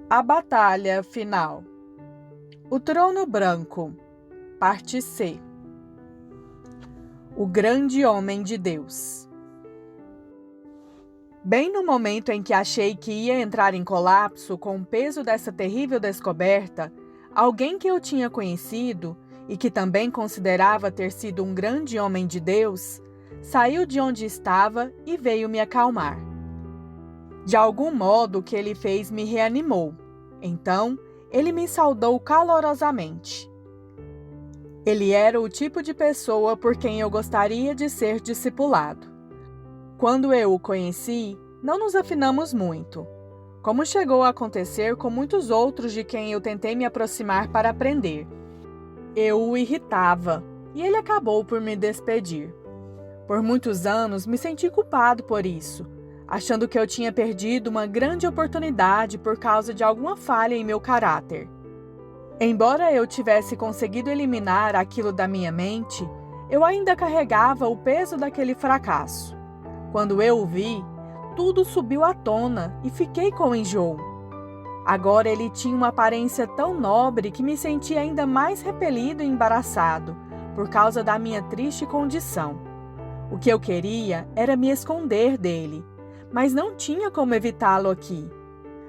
A batalha final. O trono branco. Parte C. O grande homem de Deus. Bem no momento em que achei que ia entrar em colapso com o peso dessa terrível descoberta, alguém que eu tinha conhecido e que também considerava ter sido um grande homem de Deus, saiu de onde estava e veio me acalmar. De algum modo, o que ele fez me reanimou. Então, ele me saudou calorosamente. Ele era o tipo de pessoa por quem eu gostaria de ser discipulado. Quando eu o conheci, não nos afinamos muito, como chegou a acontecer com muitos outros de quem eu tentei me aproximar para aprender. Eu o irritava e ele acabou por me despedir. Por muitos anos me senti culpado por isso, achando que eu tinha perdido uma grande oportunidade por causa de alguma falha em meu caráter. Embora eu tivesse conseguido eliminar aquilo da minha mente, eu ainda carregava o peso daquele fracasso. Quando eu o vi, tudo subiu à tona e fiquei com enjoo. Agora ele tinha uma aparência tão nobre que me senti ainda mais repelido e embaraçado, por causa da minha triste condição. O que eu queria era me esconder dele, mas não tinha como evitá-lo aqui.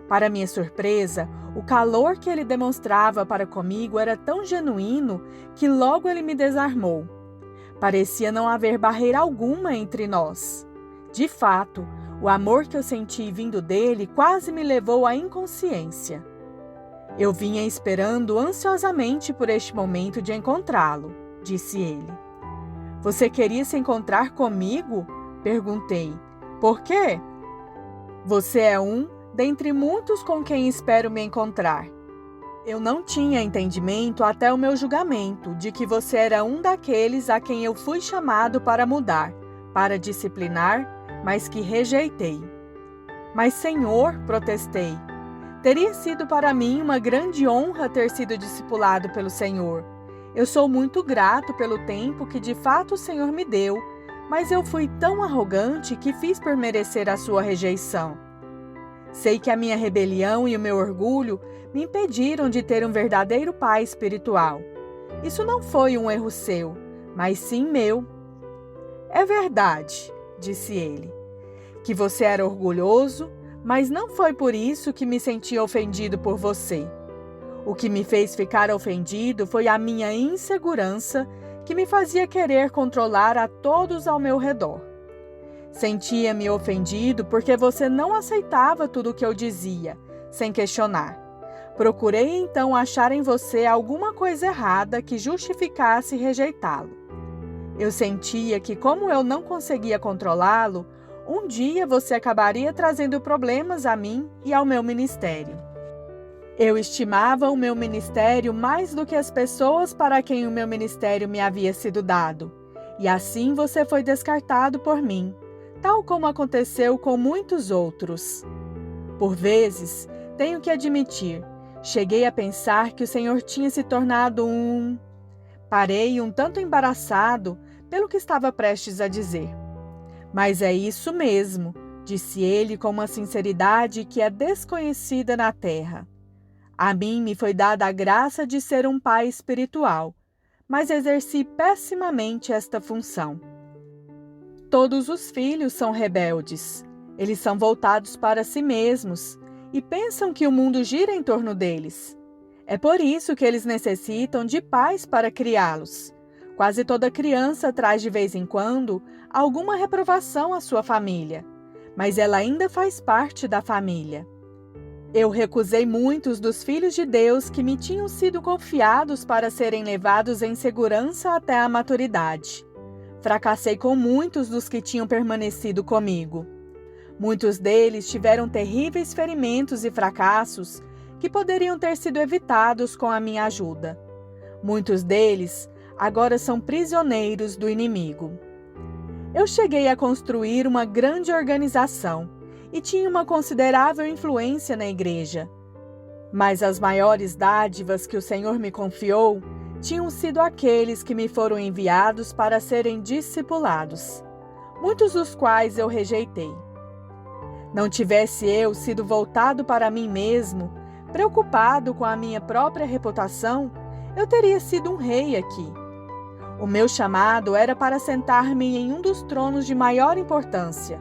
Para minha surpresa, o calor que ele demonstrava para comigo era tão genuíno que logo ele me desarmou. Parecia não haver barreira alguma entre nós. De fato, o amor que eu senti vindo dele quase me levou à inconsciência. Eu vinha esperando ansiosamente por este momento de encontrá-lo, disse ele. Você queria se encontrar comigo? Perguntei. Por quê? Você é um dentre muitos com quem espero me encontrar. Eu não tinha entendimento até o meu julgamento de que você era um daqueles a quem eu fui chamado para mudar, para disciplinar, mas que rejeitei. Mas, Senhor, protestei, teria sido para mim uma grande honra ter sido discipulado pelo Senhor. Eu sou muito grato pelo tempo que de fato o Senhor me deu, mas eu fui tão arrogante que fiz por merecer a sua rejeição. Sei que a minha rebelião e o meu orgulho me impediram de ter um verdadeiro pai espiritual. Isso não foi um erro seu, mas sim meu. É verdade, disse ele, que você era orgulhoso, mas não foi por isso que me senti ofendido por você. O que me fez ficar ofendido foi a minha insegurança que me fazia querer controlar a todos ao meu redor. Sentia-me ofendido porque você não aceitava tudo o que eu dizia, sem questionar. Procurei então achar em você alguma coisa errada que justificasse rejeitá-lo. Eu sentia que, como eu não conseguia controlá-lo, um dia você acabaria trazendo problemas a mim e ao meu ministério. Eu estimava o meu ministério mais do que as pessoas para quem o meu ministério me havia sido dado, e assim você foi descartado por mim, tal como aconteceu com muitos outros. Por vezes, tenho que admitir, cheguei a pensar que o Senhor tinha se tornado Parei um tanto embaraçado pelo que estava prestes a dizer. Mas é isso mesmo, disse ele com uma sinceridade que é desconhecida na terra. A mim me foi dada a graça de ser um pai espiritual, mas exerci pessimamente esta função. Todos os filhos são rebeldes. Eles são voltados para si mesmos e pensam que o mundo gira em torno deles. É por isso que eles necessitam de pais para criá-los. Quase toda criança traz de vez em quando alguma reprovação à sua família, mas ela ainda faz parte da família. Eu recusei muitos dos filhos de Deus que me tinham sido confiados para serem levados em segurança até a maturidade. Fracassei com muitos dos que tinham permanecido comigo. Muitos deles tiveram terríveis ferimentos e fracassos que poderiam ter sido evitados com a minha ajuda. Muitos deles agora são prisioneiros do inimigo. Eu cheguei a construir uma grande organização e tinha uma considerável influência na igreja. Mas as maiores dádivas que o Senhor me confiou tinham sido aqueles que me foram enviados para serem discipulados, muitos dos quais eu rejeitei. Não tivesse eu sido voltado para mim mesmo, Preocupado com a minha própria reputação, eu teria sido um rei aqui. O meu chamado era para sentar-me em um dos tronos de maior importância.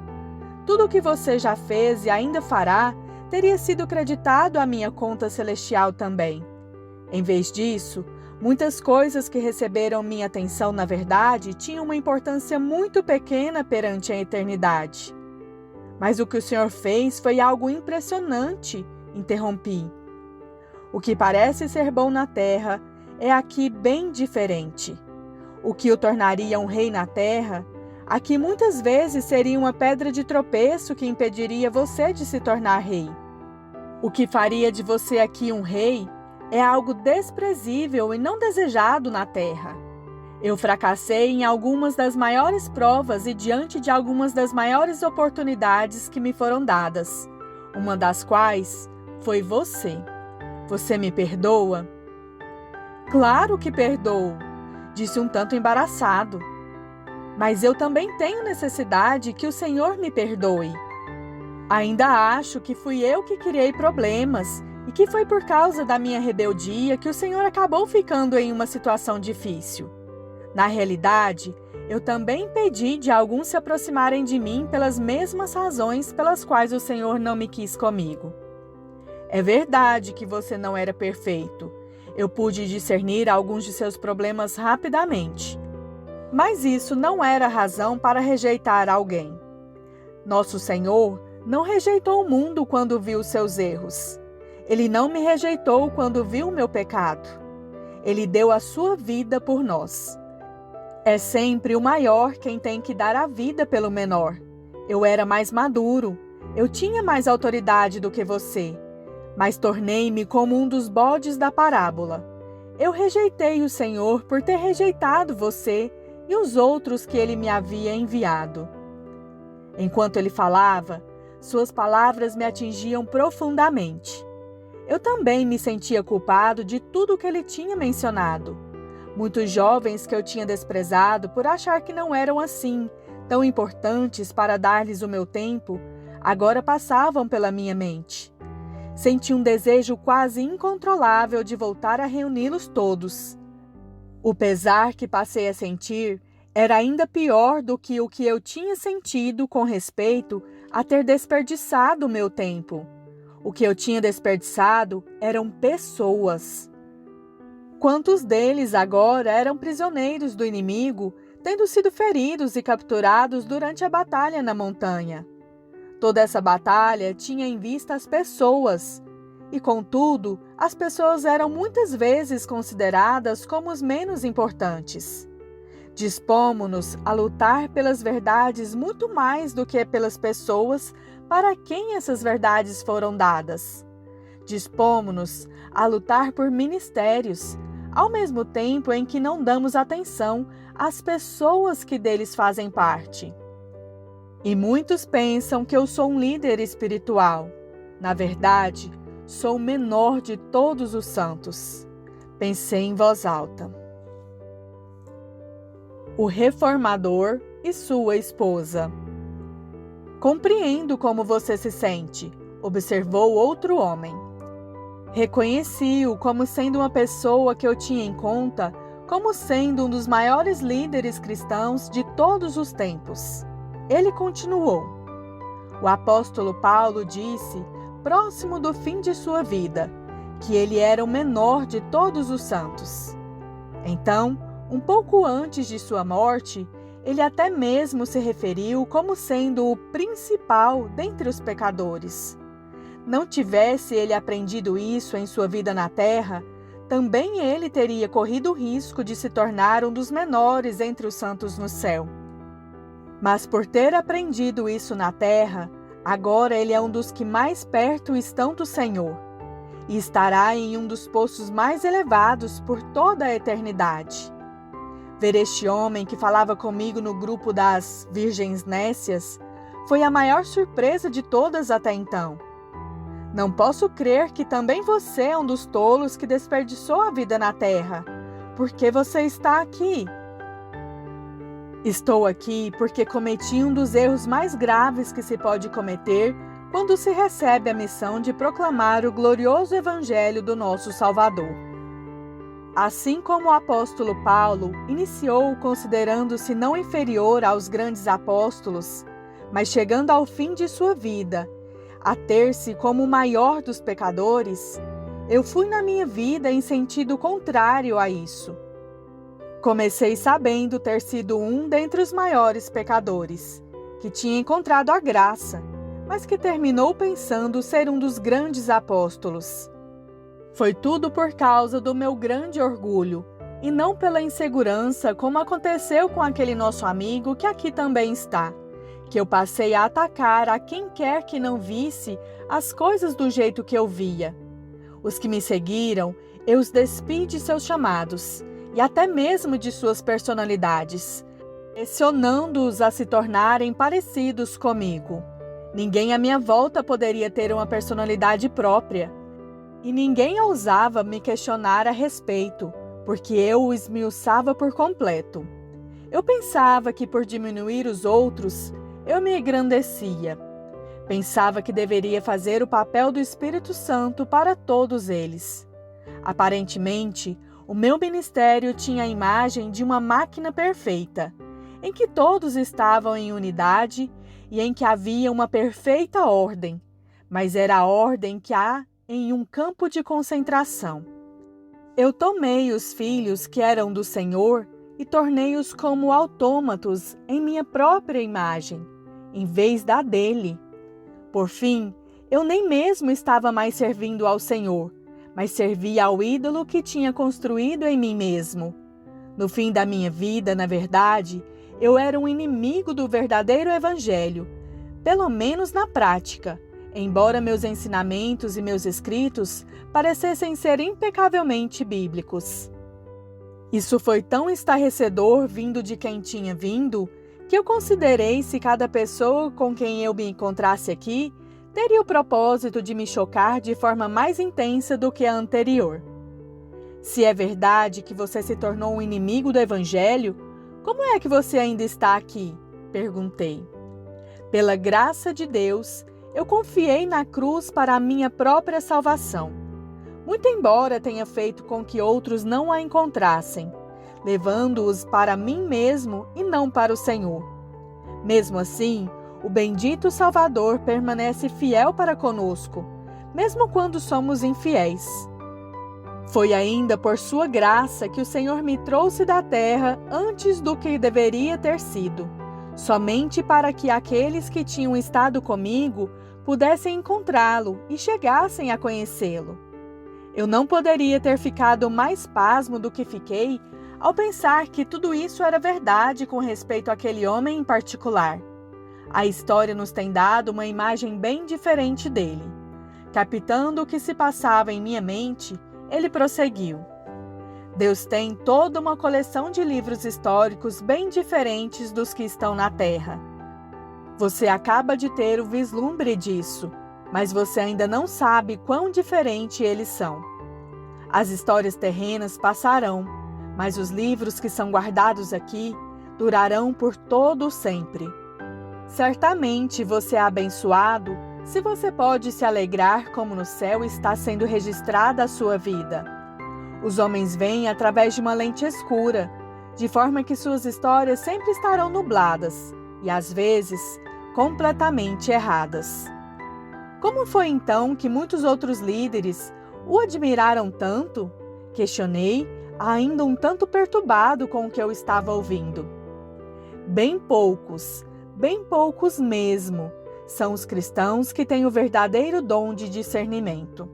Tudo o que você já fez e ainda fará teria sido creditado à minha conta celestial também. Em vez disso, muitas coisas que receberam minha atenção, na verdade, tinham uma importância muito pequena perante a eternidade. Mas o que o Senhor fez foi algo impressionante, interrompi. O que parece ser bom na terra é aqui bem diferente. O que o tornaria um rei na terra, aqui muitas vezes seria uma pedra de tropeço que impediria você de se tornar rei. O que faria de você aqui um rei é algo desprezível e não desejado na terra. Eu fracassei em algumas das maiores provas e diante de algumas das maiores oportunidades que me foram dadas, uma das quais foi você. Você me perdoa? Claro que perdoo, disse um tanto embaraçado. Mas eu também tenho necessidade que o Senhor me perdoe. Ainda acho que fui eu que criei problemas e que foi por causa da minha rebeldia que o Senhor acabou ficando em uma situação difícil. Na realidade, eu também impedi de alguns se aproximarem de mim pelas mesmas razões pelas quais o Senhor não me quis comigo. É verdade que você não era perfeito. Eu pude discernir alguns de seus problemas rapidamente. Mas isso não era razão para rejeitar alguém. Nosso Senhor não rejeitou o mundo quando viu seus erros. Ele não me rejeitou quando viu o meu pecado. Ele deu a sua vida por nós. É sempre o maior quem tem que dar a vida pelo menor. Eu era mais maduro. Eu tinha mais autoridade do que você. Mas tornei-me como um dos bodes da parábola. Eu rejeitei o Senhor por ter rejeitado você e os outros que ele me havia enviado. Enquanto ele falava, suas palavras me atingiam profundamente. Eu também me sentia culpado de tudo o que ele tinha mencionado. Muitos jovens que eu tinha desprezado por achar que não eram assim, tão importantes para dar-lhes o meu tempo, agora passavam pela minha mente. Senti um desejo quase incontrolável de voltar a reuni-los todos. O pesar que passei a sentir era ainda pior do que o que eu tinha sentido com respeito a ter desperdiçado o meu tempo. O que eu tinha desperdiçado eram pessoas. Quantos deles agora eram prisioneiros do inimigo, tendo sido feridos e capturados durante a batalha na montanha? Toda essa batalha tinha em vista as pessoas, e contudo, as pessoas eram muitas vezes consideradas como os menos importantes. Dispomos-nos a lutar pelas verdades muito mais do que pelas pessoas para quem essas verdades foram dadas. Dispomos-nos a lutar por ministérios, ao mesmo tempo em que não damos atenção às pessoas que deles fazem parte. E muitos pensam que eu sou um líder espiritual. Na verdade, sou o menor de todos os santos. Pensei em voz alta. O reformador e sua esposa. Compreendo como você se sente, observou outro homem. Reconheci-o como sendo uma pessoa que eu tinha em conta como sendo um dos maiores líderes cristãos de todos os tempos. Ele continuou. O apóstolo Paulo disse, próximo do fim de sua vida, que ele era o menor de todos os santos. Então, um pouco antes de sua morte, ele até mesmo se referiu como sendo o principal dentre os pecadores. Não tivesse ele aprendido isso em sua vida na terra, também ele teria corrido o risco de se tornar um dos menores entre os santos no céu. Mas por ter aprendido isso na terra, agora ele é um dos que mais perto estão do Senhor, e estará em um dos postos mais elevados por toda a eternidade. Ver este homem que falava comigo no grupo das Virgens Nécias foi a maior surpresa de todas até então. Não posso crer que também você é um dos tolos que desperdiçou a vida na terra. Por que você está aqui? Estou aqui porque cometi um dos erros mais graves que se pode cometer quando se recebe a missão de proclamar o glorioso Evangelho do nosso Salvador. Assim como o apóstolo Paulo iniciou considerando-se não inferior aos grandes apóstolos, mas chegando ao fim de sua vida, a ter-se como o maior dos pecadores, eu fui na minha vida em sentido contrário a isso. Comecei sabendo ter sido um dentre os maiores pecadores, que tinha encontrado a graça, mas que terminou pensando ser um dos grandes apóstolos. Foi tudo por causa do meu grande orgulho, e não pela insegurança, como aconteceu com aquele nosso amigo que aqui também está, que eu passei a atacar a quem quer que não visse as coisas do jeito que eu via. Os que me seguiram, eu os despi de seus chamados, e até mesmo de suas personalidades, pressionando-os a se tornarem parecidos comigo. Ninguém à minha volta poderia ter uma personalidade própria, e ninguém ousava me questionar a respeito, porque eu o esmiuçava por completo. Eu pensava que por diminuir os outros, eu me engrandecia. Pensava que deveria fazer o papel do Espírito Santo para todos eles. Aparentemente, o meu ministério tinha a imagem de uma máquina perfeita, em que todos estavam em unidade e em que havia uma perfeita ordem, mas era a ordem que há em um campo de concentração. Eu tomei os filhos que eram do Senhor e tornei-os como autômatos em minha própria imagem, em vez da dele. Por fim, eu nem mesmo estava mais servindo ao Senhor, mas servia ao ídolo que tinha construído em mim mesmo. No fim da minha vida, na verdade, eu era um inimigo do verdadeiro Evangelho, pelo menos na prática, embora meus ensinamentos e meus escritos parecessem ser impecavelmente bíblicos. Isso foi tão estarrecedor vindo de quem tinha vindo, que eu considerei se cada pessoa com quem eu me encontrasse aqui teria o propósito de me chocar de forma mais intensa do que a anterior. Se é verdade que você se tornou um inimigo do Evangelho, como é que você ainda está aqui? Perguntei. Pela graça de Deus, eu confiei na cruz para a minha própria salvação, muito embora tenha feito com que outros não a encontrassem, levando-os para mim mesmo e não para o Senhor. Mesmo assim, o bendito Salvador permanece fiel para conosco, mesmo quando somos infiéis. Foi ainda por sua graça que o Senhor me trouxe da terra antes do que deveria ter sido, somente para que aqueles que tinham estado comigo pudessem encontrá-lo e chegassem a conhecê-lo. Eu não poderia ter ficado mais pasmo do que fiquei ao pensar que tudo isso era verdade com respeito àquele homem em particular. A história nos tem dado uma imagem bem diferente dele. Captando o que se passava em minha mente, ele prosseguiu. Deus tem toda uma coleção de livros históricos bem diferentes dos que estão na Terra. Você acaba de ter o vislumbre disso, mas você ainda não sabe quão diferente eles são. As histórias terrenas passarão, mas os livros que são guardados aqui durarão por todo o sempre. Certamente você é abençoado se você pode se alegrar como no céu está sendo registrada a sua vida. Os homens veem através de uma lente escura, de forma que suas histórias sempre estarão nubladas e, às vezes, completamente erradas. Como foi então que muitos outros líderes o admiraram tanto? Questionei, ainda um tanto perturbado com o que eu estava ouvindo. Bem poucos mesmo, são os cristãos que têm o verdadeiro dom de discernimento.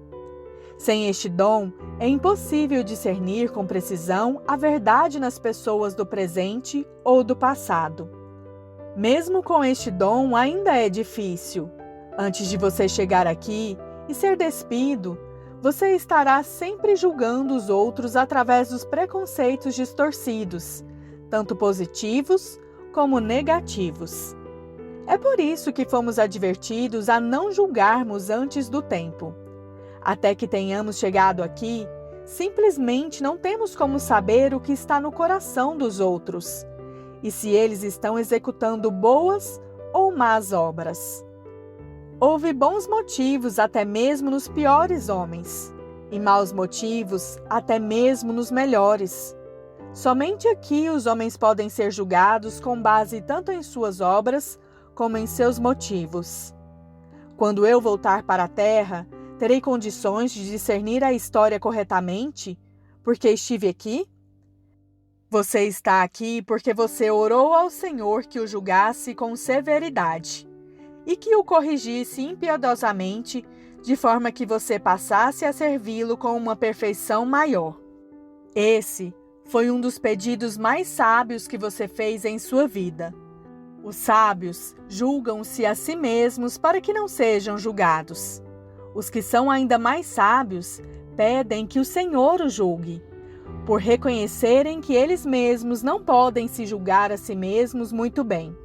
Sem este dom, é impossível discernir com precisão a verdade nas pessoas do presente ou do passado. Mesmo com este dom, ainda é difícil. Antes de você chegar aqui e ser despido, você estará sempre julgando os outros através dos preconceitos distorcidos, tanto positivos como negativos. É por isso que fomos advertidos a não julgarmos antes do tempo. Até que tenhamos chegado aqui, simplesmente não temos como saber o que está no coração dos outros e se eles estão executando boas ou más obras. Houve bons motivos até mesmo nos piores homens, e maus motivos até mesmo nos melhores. Somente aqui os homens podem ser julgados com base tanto em suas obras como em seus motivos. Quando eu voltar para a terra, terei condições de discernir a história corretamente, porque estive aqui? Você está aqui porque você orou ao Senhor que o julgasse com severidade e que o corrigisse impiedosamente, de forma que você passasse a servi-lo com uma perfeição maior. Esse foi um dos pedidos mais sábios que você fez em sua vida. Os sábios julgam-se a si mesmos para que não sejam julgados. Os que são ainda mais sábios pedem que o Senhor os julgue, por reconhecerem que eles mesmos não podem se julgar a si mesmos muito bem.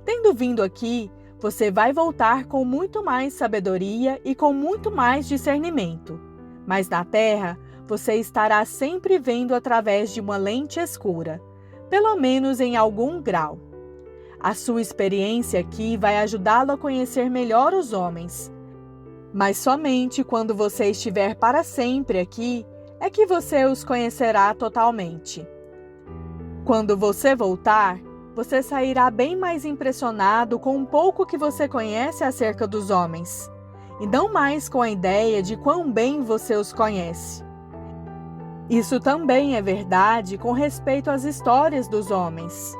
Tendo vindo aqui, você vai voltar com muito mais sabedoria e com muito mais discernimento. Mas na terra, você estará sempre vendo através de uma lente escura, pelo menos em algum grau. A sua experiência aqui vai ajudá-lo a conhecer melhor os homens. Mas somente quando você estiver para sempre aqui, é que você os conhecerá totalmente. Quando você voltar, você sairá bem mais impressionado com um pouco que você conhece acerca dos homens, e não mais com a ideia de quão bem você os conhece. Isso também é verdade com respeito às histórias dos homens.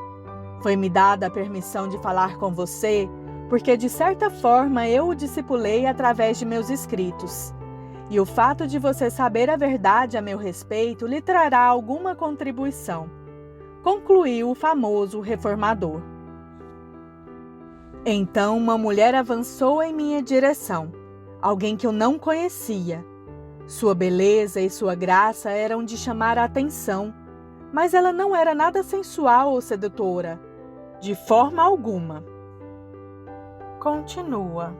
Foi-me dada a permissão de falar com você, porque de certa forma eu o discipulei através de meus escritos. E o fato de você saber a verdade a meu respeito lhe trará alguma contribuição, concluiu o famoso reformador. Então uma mulher avançou em minha direção, alguém que eu não conhecia. Sua beleza e sua graça eram de chamar a atenção, mas ela não era nada sensual ou sedutora, de forma alguma. Continua.